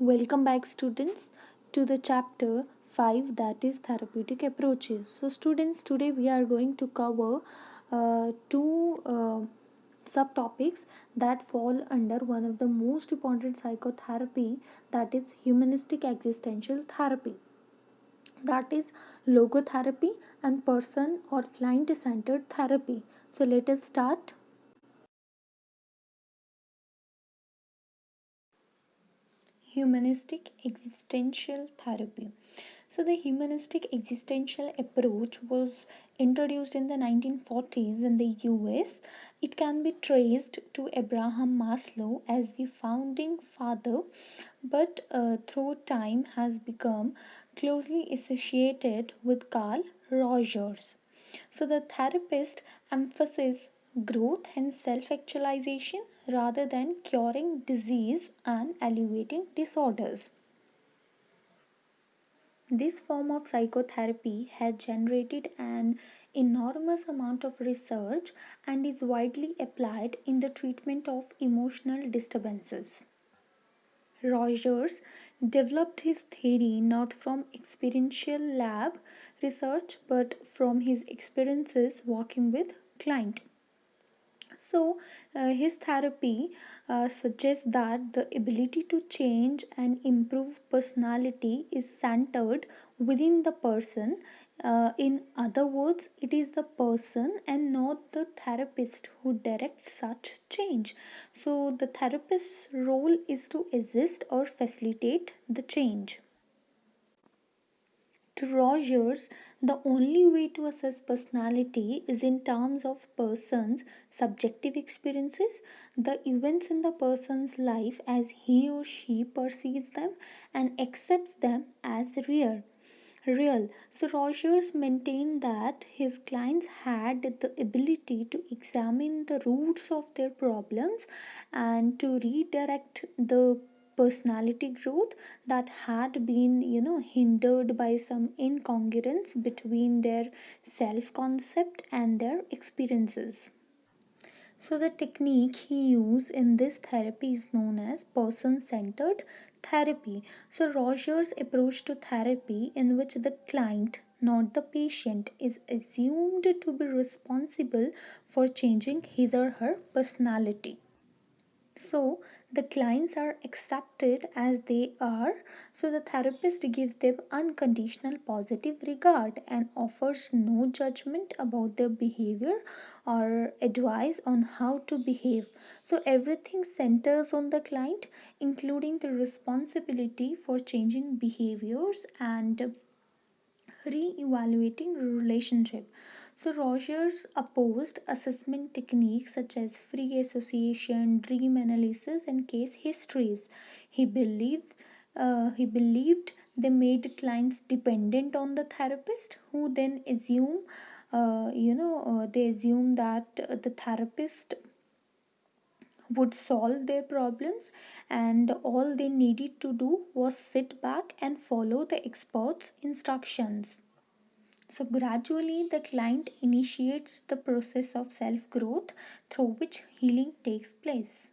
Welcome back, students, to the chapter 5, that is therapeutic approaches. So, students, today we are going to cover two subtopics that fall under one of the most important psychotherapy, that is humanistic existential therapy, that is logotherapy and person or client centered therapy. So, let us start. Humanistic existential therapy. So, the humanistic existential approach was introduced in the 1940s in the US. It can be traced to Abraham Maslow as the founding father, but through time has become closely associated with Carl Rogers. So, the therapist emphasizes growth and self actualization rather than curing disease and alleviating disorders. This form of psychotherapy has generated an enormous amount of research and is widely applied in the treatment of emotional disturbances. Rogers developed his theory not from experiential lab research but from his experiences working with clients. So, his therapy suggests that the ability to change and improve personality is centered within the person. In other words, it is the person and not the therapist who directs such change. So, the therapist's role is to assist or facilitate the change. To Rogers, the only way to assess personality is in terms of person's subjective experiences, the events in the person's life as he or she perceives them and accepts them as real. So Rogers maintained that his clients had the ability to examine the roots of their problems and to redirect the personality growth that had been hindered by some incongruence between their self concept and their experiences. So the technique he used in this therapy is known as person-centered therapy. So Rogers' approach to therapy in which the client, not the patient, is assumed to be responsible for changing his or her personality. So the clients are accepted as they are. So the therapist gives them unconditional positive regard and offers no judgment about their behavior or advice on how to behave. So everything centers on the client, including the responsibility for changing behaviors and re-evaluating relationship. So Rogers opposed assessment techniques such as free association, dream analysis, and case histories. He believed they made clients dependent on the therapist, who then they assume that the therapist would solve their problems, and all they needed to do was sit back and follow the expert's instructions. So, gradually, the client initiates the process of self growth through which healing takes place.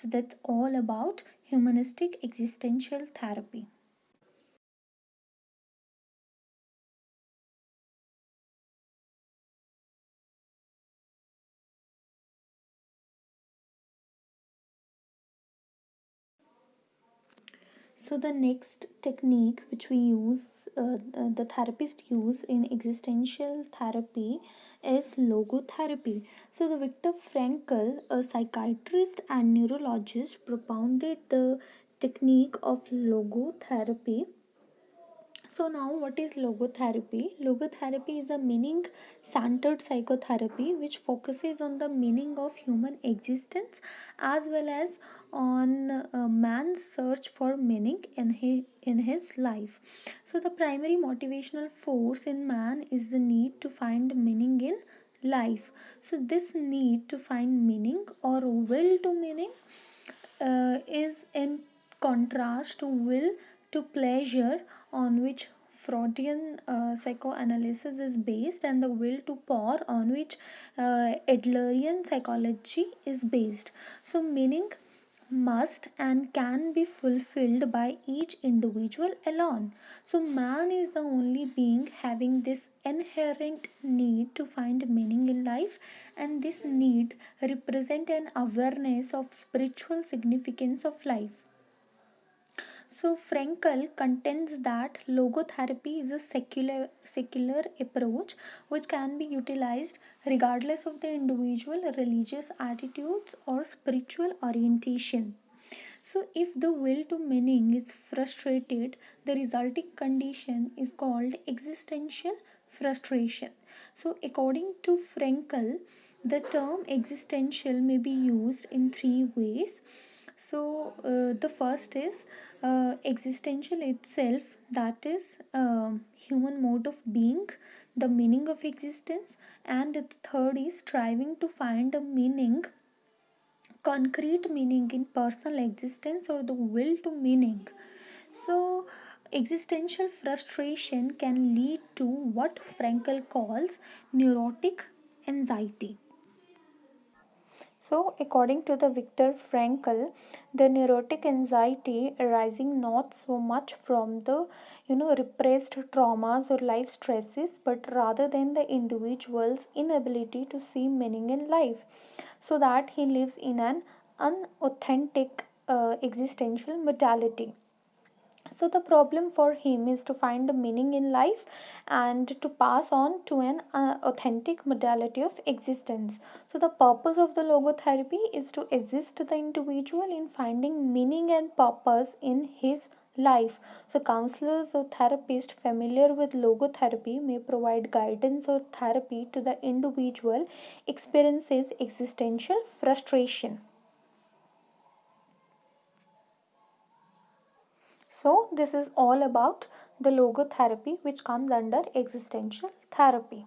So, that's all about humanistic existential therapy. So, the next technique which the therapist use in existential therapy is logotherapy. So, the Viktor Frankl, a psychiatrist and neurologist, propounded the technique of logotherapy. So now what is logotherapy? Logotherapy is a meaning centered psychotherapy which focuses on the meaning of human existence as well as on man's search for meaning in his life. So the primary motivational force in man is the need to find meaning in life. So this need to find meaning or will to meaning is in contrast to will to pleasure, on which Freudian psychoanalysis is based, and the will to power, on which Adlerian psychology is based. So, meaning must and can be fulfilled by each individual alone. So, man is the only being having this inherent need to find meaning in life, and this need represent an awareness of spiritual significance of life. So Frankel contends that logotherapy is a secular approach which can be utilized regardless of the individual religious attitudes or spiritual orientation. So if the will to meaning is frustrated, the resulting condition is called existential frustration. So according to Frankel, the term existential may be used in three ways. So the first is existential itself, that is human mode of being, the meaning of existence, and the third is striving to find a meaning, concrete meaning in personal existence or the will to meaning. So existential frustration can lead to what Frankel calls neurotic anxiety. So, according to the Viktor Frankl, the neurotic anxiety arising not so much from the repressed traumas or life stresses, but rather than the individual's inability to see meaning in life, so that he lives in an unauthentic existential modality. So the problem for him is to find the meaning in life and to pass on to an authentic modality of existence. So the purpose of the logotherapy is to assist the individual in finding meaning and purpose in his life. So counselors or therapists familiar with logotherapy may provide guidance or therapy to the individual experiences existential frustration. So, this is all about the logotherapy which comes under existential therapy.